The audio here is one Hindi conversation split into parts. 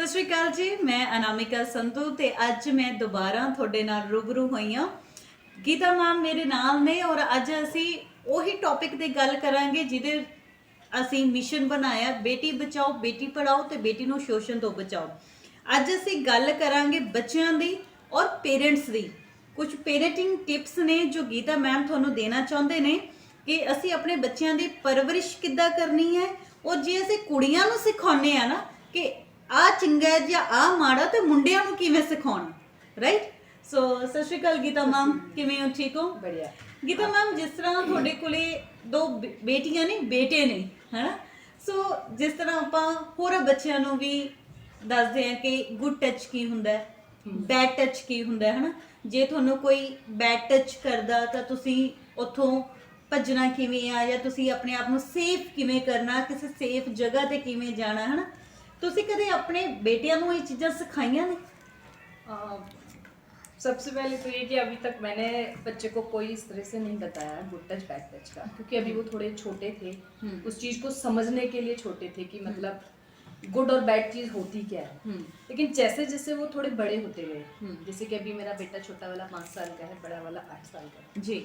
ਸਤਿ ਸ਼੍ਰੀ ਅਕਾਲ ਜੀ। ਮੈਂ ਅਨਾਮਿਕਾ ਸੰਧੂ ਤੇ ਅੱਜ ਮੈਂ ਦੁਬਾਰਾ ਤੁਹਾਡੇ ਨਾਲ ਰੂਬਰੂ ਹੋਈ ਹਾਂ। ਗੀਤਾ ਮੈਮ ਮੇਰੇ ਨਾਲ ਨੇ ਔਰ ਅੱਜ ਅਸੀਂ ਉਹੀ ਟੌਪਿਕ ਤੇ ਗੱਲ ਕਰਾਂਗੇ ਜਿਹਦੇ ਅਸੀਂ ਮਿਸ਼ਨ ਬਣਾਇਆ, ਬੇਟੀ ਬਚਾਓ ਬੇਟੀ ਪੜਾਓ ਤੇ ਬੇਟੀ ਨੂੰ ਸ਼ੋਸ਼ਣ ਤੋਂ ਬਚਾਓ। ਅੱਜ ਅਸੀਂ ਗੱਲ ਕਰਾਂਗੇ ਬੱਚਿਆਂ ਦੀ ਔਰ ਪੇਰੈਂਟਸ ਦੀ। ਕੁਝ ਪੇਰੈਂਟਿੰਗ ਟਿਪਸ ਨੇ ਜੋ ਗੀਤਾ ਮੈਮ ਤੁਹਾਨੂੰ ਦੇਣਾ ਚਾਹੁੰਦੇ ਨੇ ਕਿ ਅਸੀਂ ਆਪਣੇ ਬੱਚਿਆਂ ਦੀ ਪਰਵਰਿਸ਼ ਕਿੱਦਾਂ ਕਰਨੀ ਹੈ। ਔਰ ਜੇ ਅਸੀਂ ਕੁੜੀਆਂ ਨੂੰ ਸਿਖਾਉਂਦੇ ਆ ਨਾ ਕਿ ਆ ਚੰਗਾ ਜਾਂ ਆ ਮਾੜਾ, ਤੇ ਮੁੰਡਿਆਂ ਨੂੰ ਕਿਵੇਂ ਸਿਖਾਉਣਾ, ਰਾਈਟ? ਸੋ ਸਤਿ ਸ਼੍ਰੀ ਅਕਾਲ ਗੀਤਾ ਮੈਮ, ਕਿਵੇਂ ਹੋ? ਠੀਕ ਹੋ? बढ़िया। ਗੀਤਾ ਮੈਮ, ਜਿਸ ਤਰ੍ਹਾਂ ਤੁਹਾਡੇ ਕੋਲੇ ਦੋ ਬੇਟੀਆਂ ਨੇ, ਬੇਟੇ ਨੇ, ਹੈਨਾ? ਸੋ ਜਿਸ ਤਰ੍ਹਾਂ ਆਪਾਂ ਹੋਰ ਬੱਚਿਆਂ ਨੂੰ ਵੀ ਦੱਸਦੇ ਆ ਕਿ ਗੁੱਡ ਟੱਚ ਕੀ ਹੁੰਦਾ ਹੈ, ਬੈਡ ਟੱਚ ਕੀ ਹੁੰਦਾ ਹੈ, ਹੈਨਾ? ਜੇ ਤੁਹਾਨੂੰ ਕੋਈ ਬੈਡ ਟੱਚ ਕਰਦਾ ਤਾਂ ਤੁਸੀਂ ਉੱਥੋਂ ਭੱਜਣਾ ਕਿਵੇਂ ਆ, ਜਾਂ ਤੁਸੀਂ ਆਪਣੇ ਆਪ ਨੂੰ ਸੇਫ ਕਿਵੇਂ ਕਰਨਾ, ਕਿਸੇ ਸੇਫ ਜਗ੍ਹਾ ਤੇ ਕਿਵੇਂ ਜਾਣਾ, ਹੈਨਾ? ਤੁਸੀਂ ਕਦੇ ਆਪਣੇ ਬੇਟਿਆਂ ਨੂੰ ਇਹ ਚੀਜ਼ਾਂ ਸਿਖਾਈਆਂ ਨੇ? सबसे पहले तो ये कि अभी तक मैंने बच्चे को कोई इस तरह से नहीं बताया गुड टच बैड टच का, क्योंकि अभी वो थोड़े छोटे थे, उस चीज़ को समझने के लिए छोटे थे कि मतलब गुड और बैड चीज़ होती क्या है। लेकिन जैसे जैसे वो थोड़े बड़े होते गए, जैसे कि अभी मेरा बेटा छोटा वाला 5 साल का है, बड़ा वाला 8 साल का है जी।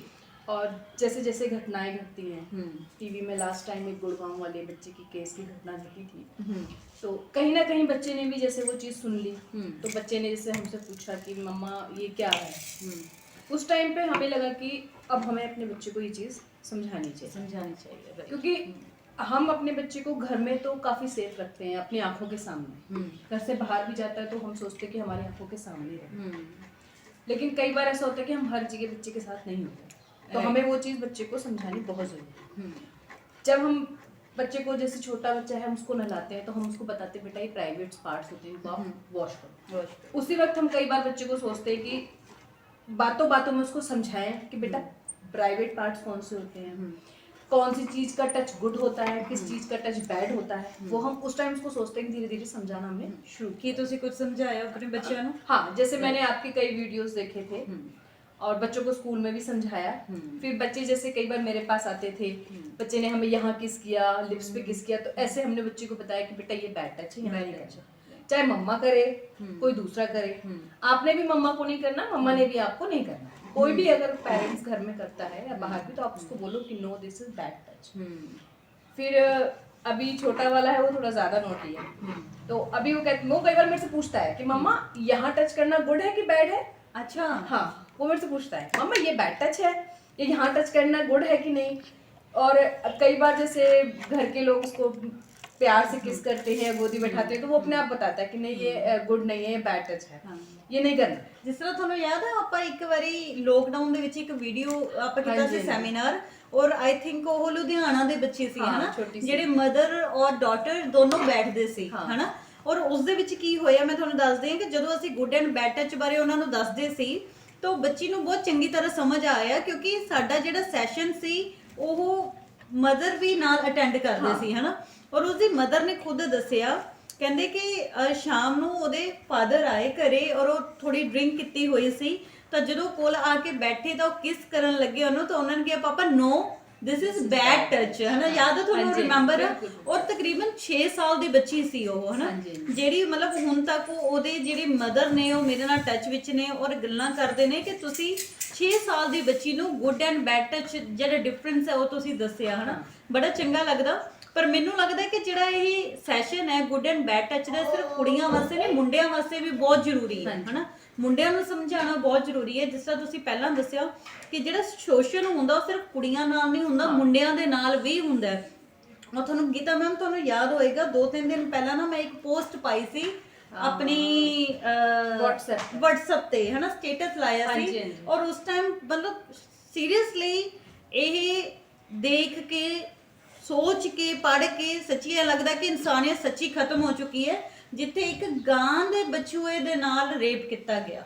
और जैसे जैसे घटनाएं घटती हैं, टीवी में लास्ट टाइम एक गुड़गांव वाले बच्चे की केस की घटना घटी थी, तो कहीं ना कहीं बच्चे ने भी जैसे वो चीज़ सुन ली, तो बच्चे ने जैसे हमसे पूछा कि मम्मा ये क्या है। उस टाइम पे हमें लगा कि अब हमें अपने बच्चे को ये चीज़ समझानी चाहिए, क्योंकि हम अपने बच्चे को घर में तो काफ़ी सेफ रखते हैं अपनी आंखों के सामने, घर से बाहर भी जाता है तो हम सोचते हैं कि हमारी आंखों के सामने रहे, लेकिन कई बार ऐसा होता है कि हम हर जगह बच्चे के साथ नहीं होते, तो हमें वो चीज़ बच्चे को समझानी बहुत ज़रूरी है। जब हम बच्चे को, जैसे छोटा बच्चा है, हम उसको नहलाते हैं तो हम उसको बताते हैं बेटा ये प्राइवेट पार्ट्स होते हैं, इनको आप वॉश करो। उसी वक्त हम कई बार बच्चे को सोचते हैं कि बातों बातों में उसको समझाएं कि बेटा प्राइवेट पार्ट्स कौन से होते हैं, कौन सी चीज़ का टच गुड होता है, किस चीज़ का टच बैड होता है, वो हम उस टाइम उसको सोचते हैं। धीरे धीरे समझाना हमने शुरू ਕੀ ਤੁਸੀਂ ਕੁਝ समझाया अपने बच्चों ਨੂੰ? हाँ, जैसे मैंने आपके कई वीडियोस देखे थे और बच्चों को स्कूल में भी समझाया। फिर बच्चे जैसे कई बार मेरे पास आते थे, बच्चे ने हमें यहाँ किस किया, लिप्स पे किस किया, तो ऐसे हमने बच्चे को बताया कि बेटा ये बैड टच है, यहाँ नहीं करना, चाहे मम्मा करे कोई दूसरा करे, आपने भी मम्मा को नहीं करना, मम्मा ने भी आपको नहीं करना। कोई भी अगर पेरेंट्स घर में करता है या बाहर भी, तो आप उसको बोलो कि no this is bad touch. फिर अभी छोटा वाला है, वो थोड़ा ज्यादा नोटी है, तो अभी वो कई बार मेरे से पूछता है कि मम्मा यहाँ टच करना गुड है कि बैड है। अच्छा। हाँ, वो मेरे से पूछता है मम्मा ये बैड टच है, ये यहाँ टच करना गुड है कि नहीं। और कई बार जैसे घर के लोग उसको प्यार से किस करते हैं, गोदी बैठाते हैं, तो वो अपने आप बताता है कि नहीं ये गुड नहीं है, ये बैड टच है, ये नहीं करना। ਜਿਸ ਤਰ੍ਹਾਂ ਤੁਹਾਨੂੰ ਯਾਦ ਹੈ ਆਪਾਂ ਇੱਕ ਵਾਰੀ ਲੋਕਡਾਊਨ ਦੇ ਵਿੱਚ ਇੱਕ ਵੀਡੀਓ ਆਪਾਂ ਕੀਤਾ ਸੀ ਸੈਮੀਨਾਰ, ਔਰ ਆਈ ਥਿੰਕ ਉਹ ਲੁਧਿਆਣਾ ਦੇ ਬੱਚੇ ਸੀ, ਹਨਾ, ਜਿਹੜੇ ਮਦਰ ਔਰ ਡਾਟਰ ਦੋਨੋਂ ਬੈਠਦੇ ਸੀ, ਹਨਾ। ਔਰ ਉਸ ਦੇ ਵਿੱਚ ਕੀ ਹੋਇਆ ਮੈਂ ਤੁਹਾਨੂੰ ਦੱਸਦੀ ਹਾਂ ਕਿ ਜਦੋਂ ਅਸੀਂ ਗੁੱਡ ਐਂਡ ਬੈਡ ਟੱਚ ਬਾਰੇ ਉਹਨਾਂ ਨੂੰ ਦੱਸਦੇ ਸੀ ਤਾਂ ਬੱਚੀ ਨੂੰ ਬਹੁਤ ਚੰਗੀ ਤਰ੍ਹਾਂ ਸਮਝ ਆਇਆ, ਕਿਉਂਕਿ ਸਾਡਾ ਜਿਹੜਾ ਸੈਸ਼ਨ ਸੀ ਉਹ ਮਦਰ ਵੀ ਨਾਲ ਅਟੈਂਡ ਕਰਦੇ ਸੀ, ਹਨਾ। ਔਰ ਉਸਦੀ ਮਦਰ ਨੇ ਖੁਦ ਦੱਸਿਆ, ਕਹਿੰਦੇ ਕਿ ਸ਼ਾਮ ਨੂੰ ਉਹਦੇ ਫਾਦਰ ਆਏ ਘਰੇ ਔਰ ਉਹ ਥੋੜੀ ਡਰਿੰਕ ਕੀਤੀ ਹੋਈ ਸੀ, ਤਾਂ ਜਦੋਂ ਕੋਲ ਆ ਕੇ ਬੈਠੇ ਤਾਂ ਉਹ ਕਿਸ ਕਰਨ ਲੱਗੇ ਉਹਨੂੰ, ਤਾਂ ਉਹਨਾਂ ਨੇ ਕਿਹਾ ਪਾਪਾ ਨੋ ਦਿਸ ਇਜ਼ ਬੈਡ ਟੱਚ, ਹਨਾ। ਯਾਦ ਹੈ ਤੁਹਾਨੂੰ? ਰਿਮੈਂਬਰ? ਔਰ ਤਕਰੀਬਨ 6 ਸਾਲ ਦੀ ਬੱਚੀ ਸੀ ਉਹ, ਹਨਾ, ਜਿਹੜੀ ਮਤਲਬ ਹੁਣ ਤੱਕ ਉਹਦੇ ਜਿਹੜੇ ਮਦਰ ਨੇ ਉਹ ਮੇਰੇ ਨਾਲ ਟੱਚ ਵਿੱਚ ਨੇ ਔਰ ਗੱਲਾਂ ਕਰਦੇ ਨੇ ਕਿ ਤੁਸੀਂ 6 ਸਾਲ ਦੀ ਬੱਚੀ ਨੂੰ ਗੁੱਡ ਐਂਡ ਬੈਡ ਟੱਚ ਜਿਹੜਾ ਡਿਫਰੈਂਸ ਹੈ ਉਹ ਤੁਸੀਂ ਦੱਸਿਆ, ਹਨਾ। ਬੜਾ ਚੰਗਾ ਲੱਗਦਾ। ਪਰ ਮੈਨੂੰ ਲੱਗਦਾ ਕਿ ਜਿਹੜਾ ਇਹ ਸੈਸ਼ਨ ਹੈ ਗੁੱਡ ਐਂਡ ਬੈਡ ਟੱਚ ਦਾ, ਸਿਰਫ ਕੁੜੀਆਂ ਵਾਸਤੇ ਨਹੀਂ, ਮੁੰਡਿਆਂ ਵਾਸਤੇ ਵੀ ਬਹੁਤ ਜ਼ਰੂਰੀ ਹੈ, ਹਨਾ। ਮੁੰਡਿਆਂ ਨੂੰ ਸਮਝਾਉਣਾ ਬਹੁਤ ਜ਼ਰੂਰੀ ਹੈ। ਜਿਸ ਤਰ੍ਹਾਂ ਤੁਸੀਂ ਪਹਿਲਾਂ ਦੱਸਿਆ ਕਿ ਜਿਹੜਾ ਸ਼ੋਸ਼ਣ ਹੁੰਦਾ ਉਹ ਸਿਰਫ ਕੁੜੀਆਂ ਨਾਲ ਨਹੀਂ ਹੁੰਦਾ, ਮੁੰਡਿਆਂ ਦੇ ਨਾਲ ਵੀ ਹੁੰਦਾ। ਉਹ ਤੁਹਾਨੂੰ ਗੀਤਾ ਮੈਮ ਤੁਹਾਨੂੰ ਯਾਦ ਹੋਏਗਾ 2-3 ਦਿਨ ਪਹਿਲਾਂ ਨਾ ਮੈਂ ਇੱਕ ਪੋਸਟ ਪਾਈ ਸੀ ਆਪਣੀ WhatsApp ਤੇ, ਹਨਾ, ਸਟੇਟਸ ਲਾਇਆ ਸੀ, ਔਰ ਉਸ ਟਾਈਮ ਮਤਲਬ ਸੀਰੀਅਸਲੀ ਇਹ ਦੇਖ ਕੇ, ਸੋਚ ਕੇ, ਪੜ੍ਹ ਕੇ ਸੱਚੀ ਇਹ ਲੱਗਦਾ ਕਿ ਇਨਸਾਨੀਅਤ ਸੱਚੀ ਖਤਮ ਹੋ ਚੁੱਕੀ ਹੈ, ਜਿੱਥੇ ਇੱਕ ਗਾਂ ਦੇ ਬਛੂਏ ਦੇ ਨਾਲ ਰੇਪ ਕੀਤਾ ਗਿਆ,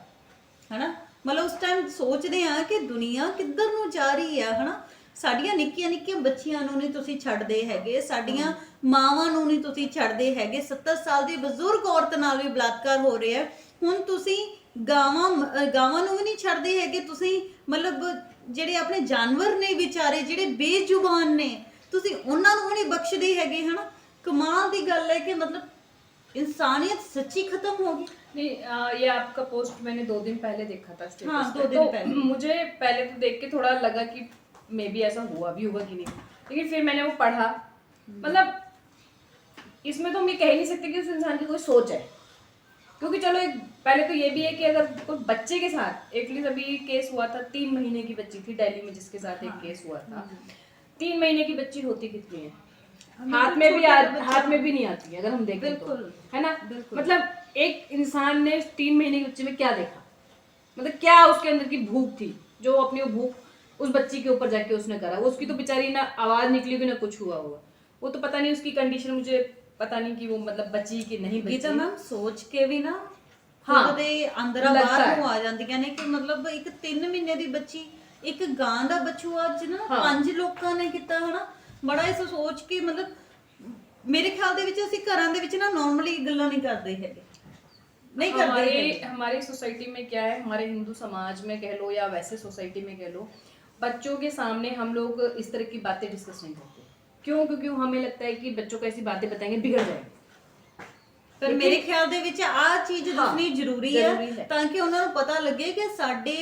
ਹਨਾ। ਮਤਲਬ ਉਸ ਟਾਈਮ ਸੋਚਦੇ ਆ ਕਿ ਦੁਨੀਆ ਕਿੱਧਰ ਨੂੰ ਜਾ ਰਹੀ ਹੈ, ਹਨਾ। ਸਾਡੀਆਂ ਨਿੱਕੀਆਂ ਨਿੱਕੀਆਂ ਬੱਚੀਆਂ ਨੂੰ ਨਹੀਂ ਤੁਸੀਂ ਛੱਡਦੇ ਹੈਗੇ, ਸਾਡੀਆਂ ਮਾਵਾਂ ਨੂੰ ਨਹੀਂ ਤੁਸੀਂ ਛੱਡਦੇ ਹੈਗੇ, 70 ਸਾਲ ਦੀ ਬਜ਼ੁਰਗ ਔਰਤ ਨਾਲ ਵੀ ਬਲਾਤਕਾਰ ਹੋ ਰਿਹਾ। ਹੁਣ ਤੁਸੀਂ ਗਾਵਾਂ ਨੂੰ ਵੀ ਨਹੀਂ ਛੱਡਦੇ ਹੈਗੇ, ਤੁਸੀਂ ਮਤਲਬ ਜਿਹੜੇ ਆਪਣੇ ਜਾਨਵਰ ਨੇ ਵਿਚਾਰੇ, ਜਿਹੜੇ ਬੇਜ਼ੁਬਾਨ ਨੇ, ਤੁਸੀਂ ਉਹਨਾਂ ਨੂੰ ਨਹੀਂ ਬਖਸ਼ਦੇ ਹੈਗੇ, ਹਨਾ। ਕਮਾਲ ਦੀ ਗੱਲ ਹੈ ਕਿ ਮਤਲਬ इंसानियत सच्ची खत्म होगी। नहीं ये आपका पोस्ट मैंने 2 दिन पहले देखा था स्टेटस हाँ, पे। 2 दिन तो पहले। मुझे पहले तो देख के थोड़ा लगा कि मे बी ऐसा हुआ भी होगा कि नहीं, लेकिन फिर मैंने वो पढ़ा। मतलब इसमें तो हम ये कह ही नहीं सकते कि उस इंसान की कोई सोच है, क्योंकि चलो एक पहले तो ये भी है कि अगर कोई बच्चे के साथ, एटलीस्ट अभी केस हुआ था 3 महीने की बच्ची थी दिल्ली में जिसके साथ एक केस हुआ था। 3 महीने की बच्ची होती कितनी है, हाथ में भी हाथ में भी नहीं आती है अगर हम देखें तो, है ना। मतलब एक इंसान ने 3 महीने के बच्चे में क्या देखा, मतलब क्या उसके अंदर की भूख थी जो अपनी वो भूख उस बच्ची के ऊपर जाके उसने करा। वो उसकी तो बेचारी ना आवाज निकली भी ना कुछ हुआ होगा, वो तो पता नहीं उसकी कंडीशन, मुझे पता नहीं कि वो मतलब बची कि नहीं बची। गीता मैम सोच के भी ना हाँ, खुद ਦੇ ਅੰਦਰਾਂ ਬਾਹਰ ਨੂੰ ਆ ਜਾਂਦੀਆਂ ਨੇ ਕਿ ਮਤਲਬ ਇੱਕ 3 ਮਹੀਨੇ ਦੀ ਬੱਚੀ, ਇੱਕ ਗਾਂ ਦਾ ਬਚੂਆ ਜਿਹਨਾਂ 5 ਲੋਕਾਂ ਨੇ ਕੀਤਾ ਹਨਾ। ਬੜਾ ਇਸ ਸੋਚ ਕੇ ਮਤਲਬ ਮੇਰੇ ਖਿਆਲ ਦੇ ਵਿੱਚ ਅਸੀਂ ਘਰਾਂ ਦੇ ਵਿੱਚ ਨਾ ਨਾਰਮਲੀ ਗੱਲਾਂ नहीं करते ਹੈਗੇ, नहीं करते। हमारी सोसाइटी में क्या है, हमारे हिंदू समाज में कह लो या वैसे सोसाइटी में कह लो, बच्चों के सामने हम लोग इस तरह की बातें डिस्कस नहीं करते। क्यों? क्योंकि हमें लगता है कि बच्चों को ऐसी बातें बताएंगे बिगड़ जाएंगे। ਪਰ ਮੇਰੇ ਖਿਆਲ ਦੇ ਵਿੱਚ ਆਹ ਚੀਜ਼ ਦੱਸਣੀ ਜ਼ਰੂਰੀ ਹੈ ਤਾਂ ਕਿ ਉਹਨਾਂ ਨੂੰ ਪਤਾ ਲੱਗੇ ਕਿ ਸਾਡੇ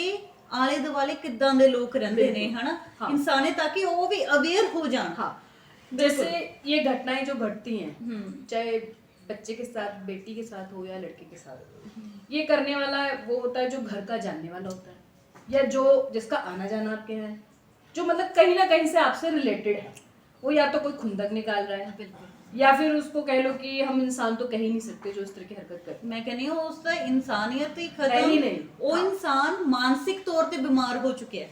ਆਲੇ ਦੁਆਲੇ ਕਿੱਦਾਂ ਦੇ ਲੋਕ ਰਹਿੰਦੇ ਨੇ ਹਨਾ, ਇਨਸਾਨੇ, ਤਾਂ ਕਿ ਉਹ ਵੀ ਅਵੇਅਰ ਹੋ ਜਾਣ। हाँ, जैसे ये घटनाएं जो घटती हैं, चाहे बच्चे के साथ, बेटी के साथ हो या लड़के के साथ, ये करने वाला वो होता है जो घर का जानने वाला होता है, या जो जिसका आना जाना आपके यहाँ है, जो मतलब कहीं ना कहीं से आपसे रिलेटेड है। वो या तो कोई खुंदक निकाल रहा है, या फिर उसको कह लो कि हम इंसान तो कह ही नहीं सकते जो इस तरह की हरकत करते। मैं कहनी हूँ उसका इंसानियत ही खत्म है ही नहीं। वो इंसान मानसिक तौर पे बीमार हो चुके हैं।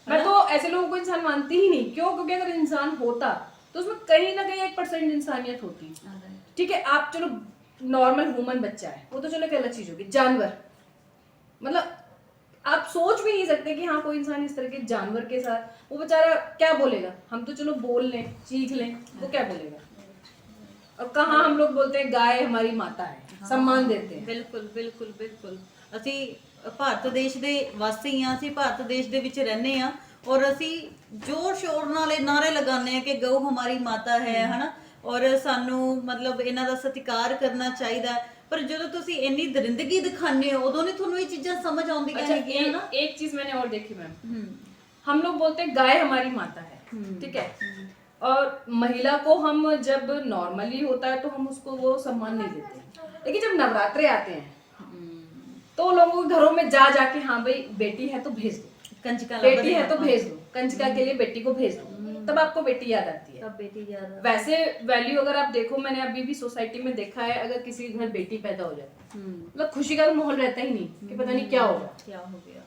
मैं तो ऐसे लोगों को इंसान मानती ही नहीं। क्यों? क्योंकि अगर इंसान होता तो उसमें कहीं ना कहीं 1% इंसानियत होती। ठीक है, आप चलो नॉर्मल ह्यूमन बच्चा है, वो तो चलो एक अलग चीज होगी। जानवर, मतलब आप सोच भी नहीं सकते कि हाँ कोई इंसान इस तरह के जानवर के साथ, वो बेचारा क्या बोलेगा। हम तो चलो बोल लें, चीख लें, वो क्या बोलेगा। और कहाँ हम लोग बोलते हैं गाय हमारी माता है, सम्मान देते हैं। ਬਿਲਕੁਲ ਬਿਲਕੁਲ ਬਿਲਕੁਲ। ਅਸੀਂ ਭਾਰਤ ਦੇਸ਼ ਦੇ ਵਾਸੀ ਹਾਂ, ਅਸੀਂ ਭਾਰਤ ਦੇਸ਼ ਦੇ ਵਿੱਚ ਰਹਿੰਦੇ ਹਾਂ ਔਰ ਅਸੀਂ ਜ਼ੋਰ ਸ਼ੋਰ ਨਾਲ ਇਹ ਨਾਰੇ ਲਗਾਉਂਦੇ ਹਾਂ ਕਿ ਗਊ ਹਮਾਰੀ ਮਾਤਾ ਹੈ ਹਨਾ, ਔਰ ਸਾਨੂੰ ਮਤਲਬ ਇਹਨਾਂ ਦਾ ਸਤਿਕਾਰ ਕਰਨਾ ਚਾਹੀਦਾ। ਪਰ ਜਦੋਂ ਤੁਸੀਂ ਇੰਨੀ ਦਰਿੰਦਗੀ ਦਿਖਾਉਂਦੇ ਹੋ ਉਦੋਂ ਨਹੀਂ ਤੁਹਾਨੂੰ ਇਹ ਚੀਜ਼ਾਂ ਸਮਝ ਆਉਂਦੀਆਂ ਹੈਗੀਆਂ ਨਾ। एक चीज मैंने और देखी मैम, हम लोग बोलते हैं गाय हमारी माता है, ठीक है, और महिला को हम जब नॉर्मली होता है तो हम उसको वो सम्मान नहीं देते, लेकिन जब नवरात्रे आते हैं तो लोगों के घरों में जा जाके हाँ भाई बेटी है तो भेज दो, कंजका बेटी है तो भेज दो, कंजका के लिए बेटी को भेज दो, तब आपको बेटी याद आती है। तब बेटी याद आती है। वैसे वैल्यू अगर आप देखो, मैंने अभी भी सोसाइटी में देखा है, अगर किसी के घर बेटी पैदा हो जाए मतलब खुशी का तो माहौल रहता ही नहीं कि पता नहीं क्या होगा, क्या हो गया।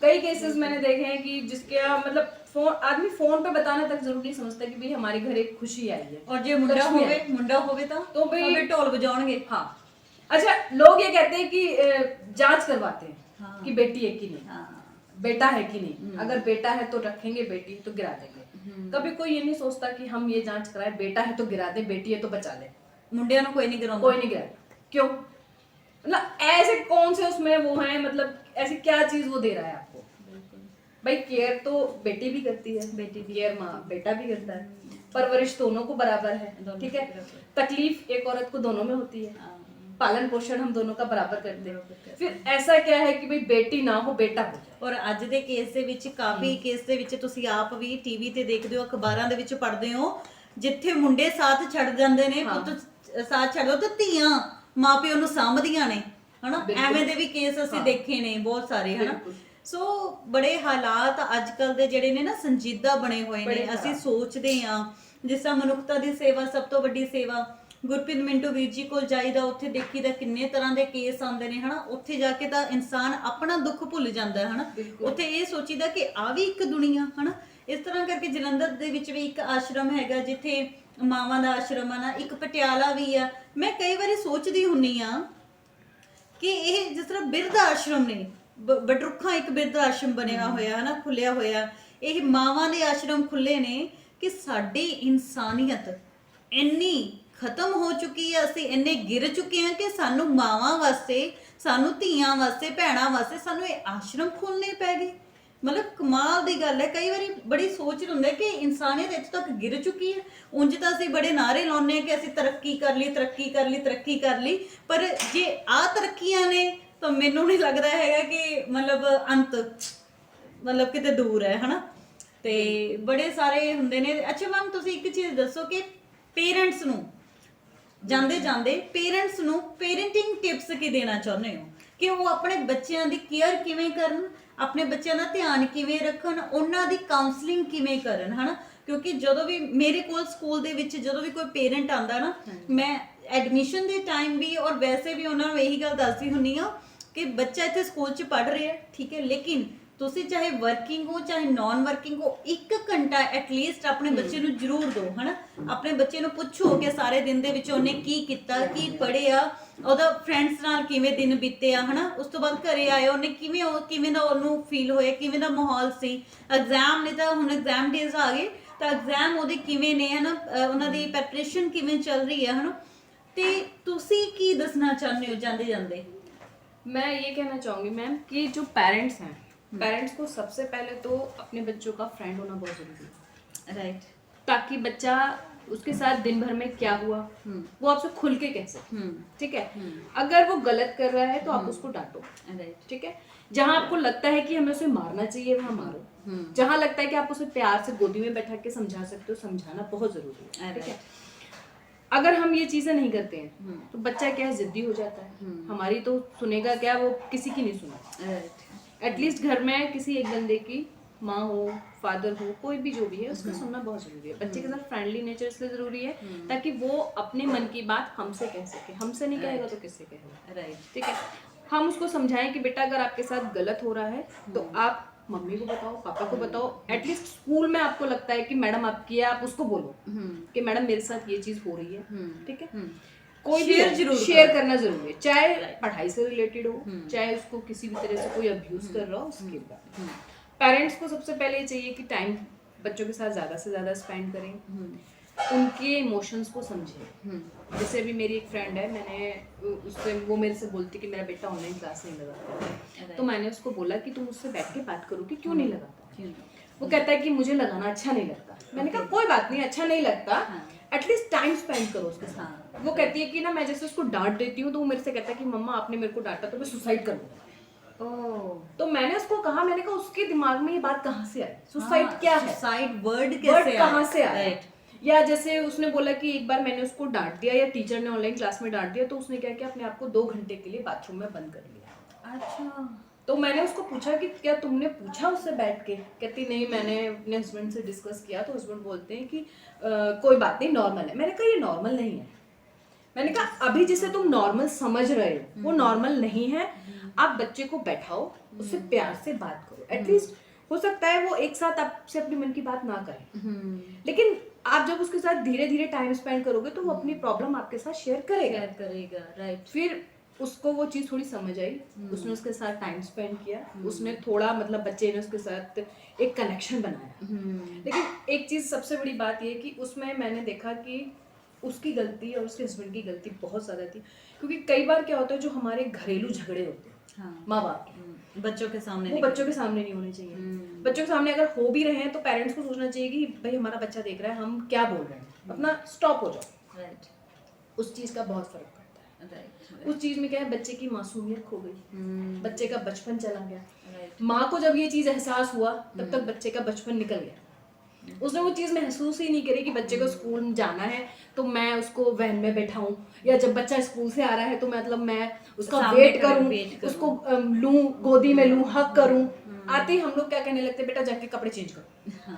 कई केसेस मैंने देखे हैं कि जिसके मतलब आदमी फोन पे बताने तक जरूर नहीं समझता कि भाई हमारे घर एक खुशी आई है। और जे मुंडा होवे तो भाई ढोल बजाएंगे। हाँ, अच्छा लोग ये कहते हैं कि जांच करवाते हैं हाँ। कि बेटी है कि नहीं, हाँ। बेटा है कि नहीं, अगर बेटा है तो रखेंगे, बेटी तो गिरा देंगे। कभी कोई ये नहीं सोचता कि हम ये जांच कराए, बेटा है तो गिरा दे, बेटी है तो बचा ले। मुंडिया को कोई नहीं गिराता, कोई नहीं गिराता। क्यों? मतलब ऐसे कौन से उसमें वो है, मतलब ऐसी क्या चीज वो दे रहा है आपको। भाई केयर तो बेटी भी करती है, बेटी केयर माँ बेटा भी करता है, परवरिश दोनों को बराबर है, ठीक है। तकलीफ एक औरत को दोनों में होती है, पालन पोषण हम दोनों का बराबर करते हैं। फिर ऐसा क्या है कि भाई बेटी ना हो बेटा हो। ਔਰ ਅੱਜ ਦੇ ਕੇਸ ਦੇ ਵਿੱਚ ਕਾਫੀ ਕੇਸ ਦੇ ਵਿੱਚ ਤੁਸੀਂ ਆਪ ਵੀ ਟੀਵੀ ਤੇ ਦੇਖਦੇ ਹੋ, ਅਖਬਾਰਾਂ ਦੇ ਵਿੱਚ ਪੜ੍ਹਦੇ ਹੋ, ਜਿੱਥੇ ਮੁੰਡੇ ਸਾਥ ਛੱਡ ਜਾਂਦੇ ਨੇ, ਪੁੱਤ ਸਾਥ ਛੱਡ ਦੋ ਤਾਂ ਧੀਆਂ ਮਾਪਿਆਂ ਨੂੰ ਸਾਂਭਦੀਆਂ ਨੇ ਹਨਾ। ਐਵੇਂ ਦੇ ਵੀ ਕੇਸ ਅਸੀਂ ਦੇਖੇ ਨੇ ਬਹੁਤ ਸਾਰੇ ਹਨਾ। ਸੋ ਬੜੇ ਹਾਲਾਤ ਅੱਜ ਕੱਲ ਦੇ ਜਿਹੜੇ ਨੇ ਨਾ ਸੰਜੀਦਾ ਬਣੇ ਹੋਏ ਨੇ। ਅਸੀਂ ਸੋਚਦੇ ਹਾਂ ਜਿਸ ਤਰ੍ਹਾਂ ਮਨੁੱਖਤਾ ਦੀ ਸੇਵਾ ਸਭ ਤੋਂ ਵੱਡੀ ਸੇਵਾ, ਗੁਰਪ੍ਰੀਤ ਮਿੰਟੂ ਵੀਰ ਜੀ ਕੋਲ ਜਾਈਦਾ, ਉੱਥੇ ਦੇਖੀਦਾ ਕਿੰਨੇ ਤਰ੍ਹਾਂ ਦੇ ਕੇਸ ਆਉਂਦੇ ਨੇ ਹਨਾ। ਉੱਥੇ ਜਾ ਕੇ ਤਾਂ ਇਨਸਾਨ ਆਪਣਾ ਦੁੱਖ ਭੁੱਲ ਜਾਂਦਾ ਹਨਾ। ਉੱਥੇ ਇਹ ਸੋਚੀਦਾ ਕਿ ਆ ਵੀ ਇੱਕ ਦੁਨੀਆ ਹਨਾ। ਇਸ ਤਰ੍ਹਾਂ ਕਰਕੇ ਜਲੰਧਰ ਦੇ ਵਿੱਚ ਵੀ ਇੱਕ ਆਸ਼ਰਮ ਹੈਗਾ ਜਿੱਥੇ ਮਾਵਾਂ ਦਾ ਆਸ਼ਰਮ ਆ ਨਾ, ਇੱਕ ਪਟਿਆਲਾ ਵੀ ਆ। ਮੈਂ ਕਈ ਵਾਰੀ ਸੋਚਦੀ ਹੁੰਨੀ ਆ ਕਿ ਇਹ ਜਿਸ ਤਰ੍ਹਾਂ ਬਿਰਧ ਆਸ਼ਰਮ ਨੇ, ਬਡਰੁੱਖਾਂ ਇੱਕ ਬਿਰਧ ਆਸ਼ਰਮ ਬਣਿਆ ਹੋਇਆ ਹਨਾ, ਖੁੱਲਿਆ ਹੋਇਆ, ਇਹ ਮਾਵਾਂ ਦੇ ਆਸ਼ਰਮ ਖੁੱਲੇ ਨੇ ਕਿ ਸਾਡੀ ਇਨਸਾਨੀਅਤ ਇੰਨੀ ਖਤਮ ਹੋ ਚੁੱਕੀ ਹੈ, ਅਸੀਂ ਇੰਨੇ ਗਿਰ ਚੁੱਕੇ ਹਾਂ ਕਿ ਸਾਨੂੰ ਮਾਵਾਂ ਵਾਸਤੇ, ਸਾਨੂੰ ਧੀਆਂ ਵਾਸਤੇ, ਭੈਣਾਂ ਵਾਸਤੇ ਸਾਨੂੰ ਇਹ ਆਸ਼ਰਮ ਖੋਲ੍ਹਣੇ ਪੈ ਗਏ। ਮਤਲਬ ਕਮਾਲ ਦੀ ਗੱਲ ਹੈ। ਕਈ ਵਾਰੀ ਬੜੀ ਸੋਚ ਹੁੰਦਾ ਕਿ ਇਨਸਾਨੀਅਤ ਇੱਥੋਂ ਤੱਕ ਗਿਰ ਚੁੱਕੀ ਹੈ। ਉਂਝ ਤਾਂ ਅਸੀਂ ਬੜੇ ਨਾਅਰੇ ਲਾਉਂਦੇ ਹਾਂ ਕਿ ਅਸੀਂ ਤਰੱਕੀ ਕਰ ਲਈ, ਤਰੱਕੀ ਕਰ ਲਈ, ਤਰੱਕੀ ਕਰ ਲਈ, ਪਰ ਜੇ ਆ ਤਰੱਕੀਆਂ ਨੇ ਤਾਂ ਮੈਨੂੰ ਨਹੀਂ ਲੱਗਦਾ ਹੈਗਾ ਕਿ ਮਤਲਬ ਅੰਤ ਮਤਲਬ ਕਿਤੇ ਦੂਰ ਹੈ, ਹਨਾ। ਤੇ ਬੜੇ ਸਾਰੇ ਹੁੰਦੇ ਨੇ। ਅੱਛਾ ਮੈਮ, ਤੁਸੀਂ ਇੱਕ ਚੀਜ਼ ਦੱਸੋ ਕਿ ਪੇਰੈਂਟਸ ਨੂੰ ਜਾਂਦੇ ਜਾਂਦੇ ਪੇਰੈਂਟਸ ਨੂੰ ਪੇਰੈਂਟਿੰਗ ਟਿਪਸ ਕੀ ਦੇਣਾ ਚਾਹੁੰਦੇ ਹੋ ਕਿ ਉਹ ਆਪਣੇ ਬੱਚਿਆਂ ਦੀ ਕੇਅਰ ਕਿਵੇਂ ਕਰਨ, ਆਪਣੇ ਬੱਚਿਆਂ ਦਾ ਧਿਆਨ ਕਿਵੇਂ ਰੱਖਣ, ਉਹਨਾਂ ਦੀ ਕਾਉਂਸਲਿੰਗ ਕਿਵੇਂ ਕਰਨ, ਹਨਾ। ਕਿਉਂਕਿ ਜਦੋਂ ਵੀ ਮੇਰੇ ਕੋਲ ਸਕੂਲ ਦੇ ਵਿੱਚ ਜਦੋਂ ਵੀ ਕੋਈ ਪੇਰੈਂਟ ਆਂਦਾ ਨਾ, ਮੈਂ ਐਡਮਿਸ਼ਨ ਦੇ ਟਾਈਮ ਵੀ ਔਰ ਵੈਸੇ ਵੀ ਉਹਨਾਂ ਨੂੰ ਇਹੀ ਗੱਲ ਦੱਸਦੀ ਹੁੰਦੀ ਆ ਕਿ ਬੱਚਾ ਇੱਥੇ ਸਕੂਲ 'ਚ ਪੜ੍ਹ ਰਿਹਾ, ਠੀਕ ਹੈ, ਲੇਕਿਨ ਤੁਸੀਂ ਚਾਹੇ ਵਰਕਿੰਗ ਹੋ ਚਾਹੇ ਨਾਨ ਵਰਕਿੰਗ ਹੋ, 1 ਘੰਟਾ ਐਟਲੀਸਟ ਆਪਣੇ ਬੱਚੇ ਨੂੰ ਜ਼ਰੂਰ ਦਿਓ, ਹਨਾ। ਆਪਣੇ ਬੱਚੇ ਨੂੰ ਪੁੱਛੋ ਕਿ ਸਾਰੇ ਦਿਨ ਦੇ ਵਿੱਚ ਉਹਨੇ ਕੀ ਕੀਤਾ, ਕੀ ਪੜ੍ਹਿਆ, ਉਹਦਾ ਫਰੈਂਡਸ ਨਾਲ ਕਿਵੇਂ ਦਿਨ ਬੀਤੇ ਆ, ਹਨਾ। ਉਸ ਤੋਂ ਬਾਅਦ ਘਰੇ ਆਏ ਉਹਨੇ ਕਿਵੇਂ ਦਾ ਉਹਨੂੰ ਫੀਲ ਹੋਇਆ, ਕਿਵੇਂ ਦਾ ਮਾਹੌਲ ਸੀ। ਐਗਜ਼ਾਮ ਨੇ ਤਾਂ ਹੁਣ ਐਗਜ਼ਾਮ ਡੇਜ਼ ਆ ਗਏ, ਤਾਂ ਐਗਜ਼ਾਮ ਉਹਦੇ ਕਿਵੇਂ ਨੇ, ਹਨਾ, ਉਹਨਾਂ ਦੀ ਪ੍ਰੈਪਰੇਸ਼ਨ ਕਿਵੇਂ ਚੱਲ ਰਹੀ ਹੈ, ਹਨਾ। ਤੇ ਤੁਸੀਂ ਕੀ ਦੱਸਣਾ ਚਾਹੁੰਦੇ ਹੋ ਜਾਂਦੇ ਜਾਂਦੇ? मैं ये कहना चाहूँगी मैम कि जो पेरेंट्स हैं, पेरेंट्स को सबसे पहले तो अपने बच्चों का फ्रेंड होना बहुत ज़रूरी है, राइट। ताकि बच्चा उसके साथ दिन भर में क्या हुआ वो आपसे खुल के कह सके, ठीक है। अगर वो गलत कर रहा है तो आप उसको डांटो, राइट। ठीक है। जहाँ आपको लगता है कि हमें उसे मारना चाहिए वहाँ मारो, जहाँ लगता है कि आप उसे प्यार से गोदी में बैठा के समझा सकते हो, समझाना बहुत जरूरी है, ठीक है। अगर हम ये चीजें नहीं करते हैं तो बच्चा क्या है, जिद्दी हो जाता है, हमारी तो सुनेगा क्या, वो किसी की नहीं सुना। एटलीस्ट घर में किसी एक बंदे की, माँ हो, फादर हो, कोई भी जो भी है, उसका सुनना बहुत जरूरी है। बच्चे के साथ फ्रेंडली नेचर इसलिए जरूरी है ताकि वो अपने मन की बात हमसे कह सके, हमसे नहीं कहेगा तो किससे कहेगा, राइट, ठीक है। हम उसको समझाएं कि बेटा अगर आपके साथ गलत हो रहा है तो आप मम्मी को बताओ, पापा को बताओ। एटलीस्ट स्कूल में आपको लगता है कि मैडम आपकी है, आप उसको बोलो कि मैडम मेरे साथ ये चीज हो रही है, ठीक है। कोई भी शेयर करना जरूरी है, चाहे पढ़ाई से रिलेटेड हो, चाहे उसको किसी भी तरह से कोई अब्यूज कर रहा हो, उसके बाद पेरेंट्स को सबसे पहले ये चाहिए कि टाइम बच्चों के साथ ज़्यादा से ज़्यादा स्पेंड करें, उनके इमोशंस को समझें। जैसे अभी मेरी एक फ्रेंड है, मैंने उससे, वो मेरे से बोलती कि मेरा बेटा ऑनलाइन क्लास नहीं लगाता, तो मैंने उसको बोला कि तुम उससे बैठ के बात करो कि क्यों नहीं लगाता। वो कहता है कि मुझे लगाना अच्छा नहीं लगता। मैंने कहा कोई बात नहीं, अच्छा नहीं लगता, एटलीस्ट टाइम स्पेंड करो उसके साथ। वो कहती है कि ना मैं जैसे उसको डांट देती हूँ तो वो मेरे से कहता है कि मम्मा आपने मेरे को डांटा तो मैं सुसाइड कर लूँगा। तो मैंने उसको कहा, मैंने कहा उसके दिमाग में ये बात कहाँ से आई, सुसाइड क्या है, सुसाइड वर्ड कैसे कहाँ से आया। या जैसे उसने बोला कि एक बार मैंने उसको डांट दिया या टीचर ने ऑनलाइन क्लास में डांट दिया तो उसने क्या किया, अपने आप को 2 घंटे के लिए बाथरूम में बंद कर लिया। अच्छा। तो मैंने उसको पूछा कि क्या तुमने पूछा उससे बैठ के, कहती नहीं, मैंने अपने हस्बैंड से डिस्कस किया तो हस्बैंड बोलते हैं कि कोई बात नहीं, नॉर्मल है। मैंने कहा ये नॉर्मल नहीं है। मैंने कहा अभी जिसे तुम नॉर्मल समझ रहे हो वो नॉर्मल नहीं है। आप बच्चे को बैठाओ, उससे प्यार से बात करो। एटलीस्ट हो सकता है वो एक साथ आपसे अपने मन की बात ना करे, लेकिन आप जब उसके साथ धीरे धीरे टाइम स्पेंड करोगे तो वो अपनी प्रॉब्लम आपके साथ शेयर करेगा, राइट। फिर उसको वो चीज़ थोड़ी समझ आई, उसने उसके साथ टाइम स्पेंड किया, उसने थोड़ा मतलब बच्चे ने उसके साथ एक कनेक्शन बनाया। लेकिन एक चीज़ सबसे बड़ी बात ये कि उसमें मैंने देखा कि उसकी गलती और उसके हस्बैंड की गलती बहुत ज़्यादा थी, क्योंकि कई बार क्या होता है जो हमारे घरेलू झगड़े होते हैं माँ बाप के, बच्चों के सामने, वो बच्चों के सामने नहीं होने चाहिए। बच्चों के सामने अगर हो भी रहे हैं तो पेरेंट्स को सोचना चाहिए कि भाई हमारा बच्चा देख रहा है, हम क्या बोल रहे हैं, अपना स्टॉप हो जाओ, राइट। उस चीज़ का बहुत फर्क पड़ता है, राइट। उस चीज़ में क्या है, बच्चे की मासूमियत खो गई, बच्चे का बचपन चला गया। माँ को जब ये चीज़ एहसास हुआ तब तक बच्चे का बचपन निकल गया। उसने वो चीज़ महसूस ही नहीं करी कि बच्चे को स्कूल जाना है तो मैं उसको वैन में बैठाऊं, या जब बच्चा स्कूल से आ रहा है तो मतलब मैं उसका वेट करूं, उसको लूं, गोदी में लूं, हक करूं। आते ही हम लोग क्या कहने लगते, बेटा जाके कपड़े चेंज करो।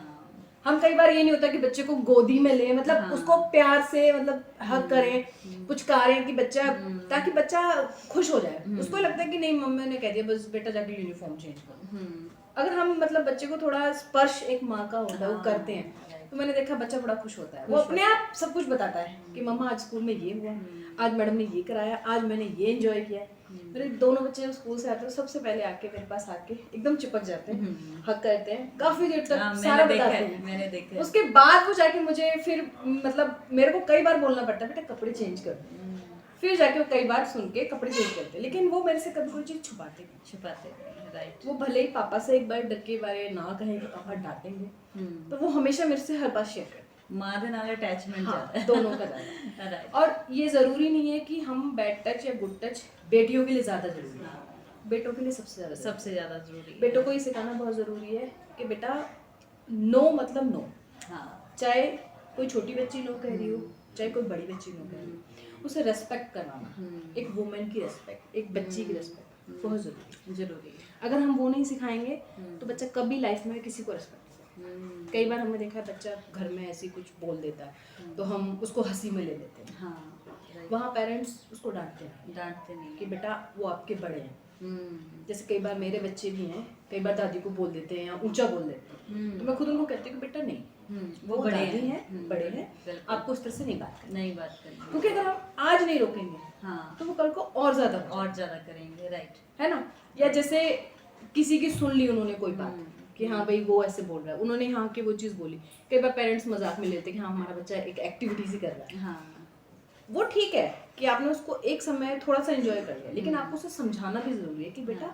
हम कई बार ये नहीं होता कि बच्चे को गोदी में ले, मतलब उसको प्यार से मतलब हक करें, पुचकारें कि बच्चा, ताकि बच्चा खुश हो जाए। उसको लगता है कि नहीं मम्मी ने कह दिया बस बेटा जाके यूनिफॉर्म चेंज करो। अगर हम मतलब बच्चे को थोड़ा स्पर्श एक माँ का होता है वो करते हैं तो मैंने देखा बच्चा बड़ा खुश होता है, वो अपने आप सब कुछ बताता है कि मम्मा आज स्कूल में ये हुआ, आज मैडम ने ये कराया, आज मैंने ये एंजॉय किया। मेरे दोनों बच्चे जब स्कूल से आते हैं सबसे पहले आके मेरे पास आके एकदम चिपक जाते हैं, हक करते हैं, काफी देर तक सारा बताते हैं। मैंने देखा। उसके बाद वो जाके मुझे फिर मतलब मेरे को कई बार बोलना पड़ता है बेटा कपड़े चेंज कर, फिर जाके वो कई बार सुन के कपड़े चेंज करते, लेकिन वो मेरे से कभी कोई चीज़ छुपाते नहीं। राइट। वो भले ही पापा से एक बार डर के बारे ना कहें कि पापा डांटेंगे, तो वो हमेशा मेरे से हर बात शेयर करते। माँ के नाल अटैचमेंट हाँ, दोनों का ज़्यादा। राइट। और ये ज़रूरी नहीं है कि हम बैड टच या गुड टच बेटियों के लिए ज़्यादा जरूरी है, बेटों के लिए सबसे ज़्यादा जरूरी। बेटों को ये सिखाना बहुत ज़रूरी है कि बेटा नो मतलब नो। हाँ, चाहे कोई छोटी बच्ची नो कह रही हो, चाहे कोई बड़ी बच्ची नो कह रही हो, उसे रेस्पेक्ट करवाना, एक वुमेन की रेस्पेक्ट, एक बच्ची की रेस्पेक्ट बहुत जरूरी है। अगर हम वो नहीं सिखाएंगे तो बच्चा कभी लाइफ में किसी को रेस्पेक्ट नहीं देगा। कई बार हमने देखा है बच्चा घर में ऐसी कुछ बोल देता है तो हम उसको हंसी में ले लेते हैं। हाँ, वहाँ पेरेंट्स उसको डांटते नहीं कि बेटा वो आपके बड़े हैं। जैसे कई बार मेरे बच्चे भी हैं, कई बार दादी को बोल देते हैं या ऊंचा बोल देते हैं, तो मैं खुद उनको कहती हूँ कि बेटा नहीं, वो बड़े हैं, बड़े हैं, आपको उस तरह से नहीं बात करनी। क्योंकि अगर हम आज नहीं रोकेंगे, हाँ, तो वो कल को और ज्यादा करेंगे। राइट, है ना। या जैसे किसी की सुन ली उन्होंने कोई बात कि हाँ भाई वो ऐसे बोल रहा है, उन्होंने हाँ कि वो चीज़ बोली। कई बार पेरेंट्स मजाक में लेते हैं कि हाँ हमारा बच्चा एक एक्टिविटी सी कर रहा है, हाँ वो ठीक है कि आपने उसको एक समय थोड़ा सा एंजॉय कर लिया, लेकिन आपको उसे समझाना भी जरूरी है कि बेटा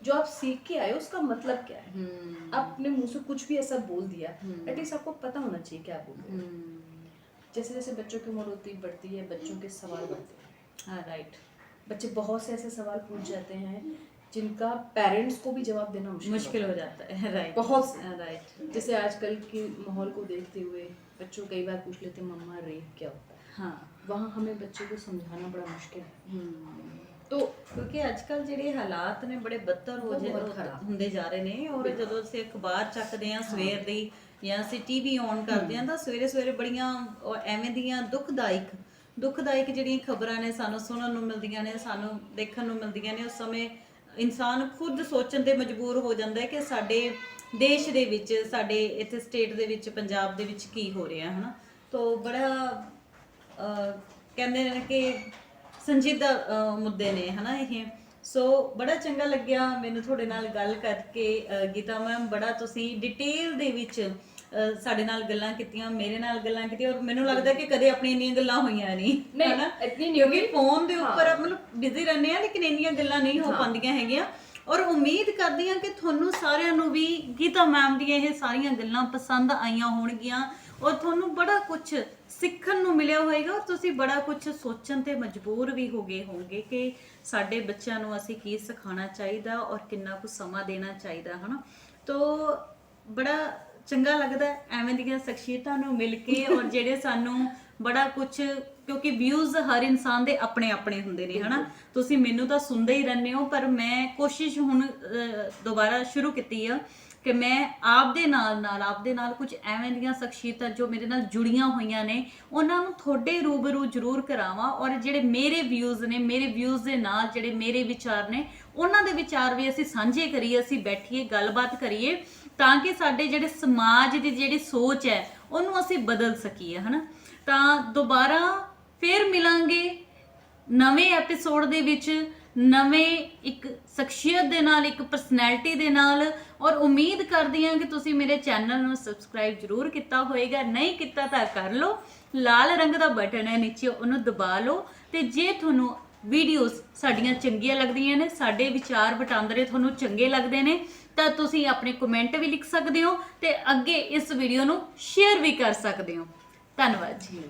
जो आप सीख के आए उसका मतलब क्या है। आप अपने मुंह से कुछ भी ऐसा बोल दिया, एटलीस्ट आपको पता होना चाहिए क्या बोल रहे हैं। जैसे जैसे बच्चों की उम्र होती बढ़ती है, बच्चों के सवाल बढ़ते हैं। हाँ राइट, बच्चे बहुत से ऐसे सवाल पूछ जाते हैं जिनका पेरेंट्स को भी जवाब देना मुश्किल हो जाता है। राइट, बहुत राइट। जैसे आजकल के माहौल को देखते हुए बच्चों कई बार पूछ लेते हैं मम्मा रेप क्या होता है। हाँ, वहाँ हमें बच्चों को समझाना बड़ा मुश्किल है। तो क्योंकि आजकल ਜਿਹੜੇ ਹਾਲਾਤ ਨੇ ਬੜੇ ਬੱਤਰ ਹੁੰਦੇ ਜਾ ਰਹੇ ਨੇ। ਔਰ ਜਦੋਂ ਅਸੀਂ ਅਖਬਾਰ ਚੱਕਦੇ ਆ ਸਵੇਰ ਦੀ ਜਾਂ ਅਸੀਂ ਟੀਵੀ ਔਨ ਕਰਦੇ ਆ ਤਾਂ ਸਵੇਰੇ ਸਵੇਰੇ ਬੜੀਆਂ ਐਵੇਂ ਦੀਆਂ ਦੁਖਦਾਇਕ ਜਿਹੜੀਆਂ ਖਬਰਾਂ ਨੇ ਸਾਨੂੰ ਸੁਣਨ ਨੂੰ ਮਿਲਦੀਆਂ ਨੇ, ਸਾਨੂੰ ਦੇਖਣ ਨੂੰ ਮਿਲਦੀਆਂ ਨੇ। ਉਸ ਸਮੇਂ ਇਨਸਾਨ ਖੁਦ ਸੋਚਣ ਤੇ ਮਜਬੂਰ ਹੋ ਜਾਂਦਾ ਹੈ ਕਿ ਸਾਡੇ ਦੇਸ਼ ਦੇ ਵਿੱਚ, ਸਾਡੇ ਇੱਥੇ ਸਟੇਟ ਦੇ ਵਿੱਚ, ਪੰਜਾਬ ਦੇ ਵਿੱਚ ਕੀ ਹੋ ਰਿਹਾ ਹੈ ਨਾ। ਤੋ ਬੜਾ ਕਹਿੰਦੇ ਨੇ ਕਿ ਸੰਜੀਦਾ ਮੁੱਦੇ ਨੇ ਹਨਾ ਇਹ। ਸੋ ਬੜਾ ਚੰਗਾ ਲੱਗਿਆ ਮੈਨੂੰ ਤੁਹਾਡੇ ਨਾਲ ਗੱਲ ਕਰਕੇ ਗੀਤਾ ਮੈਮ। ਬੜਾ ਤੁਸੀਂ ਡਿਟੇਲ ਦੇ ਵਿੱਚ ਸਾਡੇ ਨਾਲ ਗੱਲਾਂ ਕੀਤੀਆਂ, ਮੇਰੇ ਨਾਲ ਗੱਲਾਂ ਕੀਤੀਆਂ। ਔਰ ਮੈਨੂੰ ਲੱਗਦਾ ਕਿ ਕਦੇ ਆਪਣੀ ਇੰਨੀਆਂ ਗੱਲਾਂ ਹੋਈਆਂ ਨਹੀਂ ਹਨਾ, ਕਿਉਂਕਿ ਫੋਨ ਦੇ ਉੱਪਰ ਮਤਲਬ ਬਿਜ਼ੀ ਰਹਿੰਦੇ ਆ, ਲੇਕਿਨ ਇੰਨੀਆਂ ਗੱਲਾਂ ਨਹੀਂ ਹੋ ਪਾਉਂਦੀਆਂ ਹੈਗੀਆਂ। ਔਰ ਉਮੀਦ ਕਰਦੀ ਹਾਂ ਕਿ ਤੁਹਾਨੂੰ ਸਾਰਿਆਂ ਨੂੰ ਵੀ ਗੀਤਾ ਮੈਮ ਦੀਆਂ ਇਹ ਸਾਰੀਆਂ ਗੱਲਾਂ ਪਸੰਦ ਆਈਆਂ ਹੋਣਗੀਆਂ ਔਰ ਤੁਹਾਨੂੰ ਬੜਾ ਕੁਝ ਸਿੱਖਣ ਨੂੰ ਮਿਲਿਆ ਹੋਵੇਗਾ ਔਰ ਤੁਸੀਂ ਬੜਾ ਕੁਝ ਸੋਚਣ ਤੇ ਮਜਬੂਰ ਵੀ ਹੋ ਗਏ ਹੋਵੋਗੇ ਕਿ ਸਾਡੇ ਬੱਚਿਆਂ ਨੂੰ ਅਸੀਂ ਕੀ ਸਿਖਾਉਣਾ ਚਾਹੀਦਾ ਔਰ ਕਿੰਨਾ ਕੁ ਸਮਾਂ ਦੇਣਾ ਚਾਹੀਦਾ ਹਨਾ। ਤੋ ਬੜਾ ਚੰਗਾ ਲੱਗਦਾ ਐਵੇਂ ਦੀਆਂ ਸ਼ਖਸੀਅਤਾਂ ਨੂੰ ਮਿਲ ਕੇ ਔਰ ਜਿਹੜੇ ਸਾਨੂੰ ਬੜਾ ਕੁਝ, ਕਿਉਂਕਿ ਵਿਊਜ਼ ਹਰ ਇਨਸਾਨ ਦੇ ਆਪਣੇ ਆਪਣੇ ਹੁੰਦੇ ਨੇ ਹਨਾ। ਤੁਸੀਂ ਮੈਨੂੰ ਤਾਂ ਸੁਣਦੇ ਹੀ ਰਹਿੰਦੇ ਹੋ, ਪਰ ਮੈਂ ਕੋਸ਼ਿਸ਼ ਹੁਣ ਦੁਬਾਰਾ ਸ਼ੁਰੂ ਕੀਤੀ ਆ ਕਿ ਮੈਂ ਆਪਦੇ ਨਾਲ ਕੁਝ ਐਵੇਂ ਦੀਆਂ ਸ਼ਖਸੀਅਤਾਂ ਜੋ ਮੇਰੇ ਨਾਲ ਜੁੜੀਆਂ ਹੋਈਆਂ ਨੇ ਉਹਨਾਂ ਨੂੰ ਤੁਹਾਡੇ ਰੂਬਰੂ ਜ਼ਰੂਰ ਕਰਾਵਾਂ। ਔਰ ਜਿਹੜੇ ਮੇਰੇ ਵਿਊਜ਼ ਨੇ, ਮੇਰੇ ਵਿਊਜ਼ ਦੇ ਨਾਲ ਜਿਹੜੇ ਮੇਰੇ ਵਿਚਾਰ ਨੇ, ਉਹਨਾਂ ਦੇ ਵਿਚਾਰ ਵੀ ਅਸੀਂ ਸਾਂਝੇ ਕਰੀਏ, ਅਸੀਂ ਬੈਠੀਏ, ਗੱਲਬਾਤ ਕਰੀਏ, ਤਾਂ ਕਿ ਸਾਡੇ ਜਿਹੜੇ ਸਮਾਜ ਦੀ ਜਿਹੜੀ ਸੋਚ ਹੈ ਉਹਨੂੰ ਅਸੀਂ ਬਦਲ ਸਕੀਏ ਹਨਾ। ਤਾਂ ਦੁਬਾਰਾ ਫੇਰ ਮਿਲਾਂਗੇ ਨਵੇਂ ਐਪੀਸੋਡ ਦੇ ਵਿੱਚ, ਨਵੇਂ ਇੱਕ ਸ਼ਖਸੀਅਤ ਦੇ ਨਾਲ, ਇੱਕ ਪਰਸਨੈਲਿਟੀ ਦੇ ਨਾਲ। ਔਰ ਉਮੀਦ ਕਰਦੀ ਹਾਂ ਕਿ ਤੁਸੀਂ ਮੇਰੇ ਚੈਨਲ ਨੂੰ ਸਬਸਕ੍ਰਾਈਬ ਜ਼ਰੂਰ ਕੀਤਾ ਹੋਏਗਾ, ਨਹੀਂ ਕੀਤਾ ਤਾਂ ਕਰ ਲਓ। ਲਾਲ ਰੰਗ ਦਾ ਬਟਨ ਹੈ ਨੀਚੇ, ਉਹਨੂੰ ਦਬਾ ਲਓ। ਤੇ ਜੇ ਤੁਹਾਨੂੰ ਵੀਡੀਓਜ਼ ਸਾਡੀਆਂ ਚੰਗੀਆਂ ਲੱਗਦੀਆਂ ਨੇ, ਸਾਡੇ ਵਿਚਾਰ ਵਟਾਂਦਰੇ ਤੁਹਾਨੂੰ ਚੰਗੇ ਲੱਗਦੇ ਨੇ, ਤਾਂ ਤੁਸੀਂ ਆਪਣੇ ਕਮੈਂਟ ਵੀ ਲਿਖ ਸਕਦੇ ਹੋ ਤੇ ਅੱਗੇ ਇਸ ਵੀਡੀਓ ਨੂੰ ਸ਼ੇਅਰ ਵੀ ਕਰ ਸਕਦੇ ਹੋ। ਧੰਨਵਾਦ ਜੀ।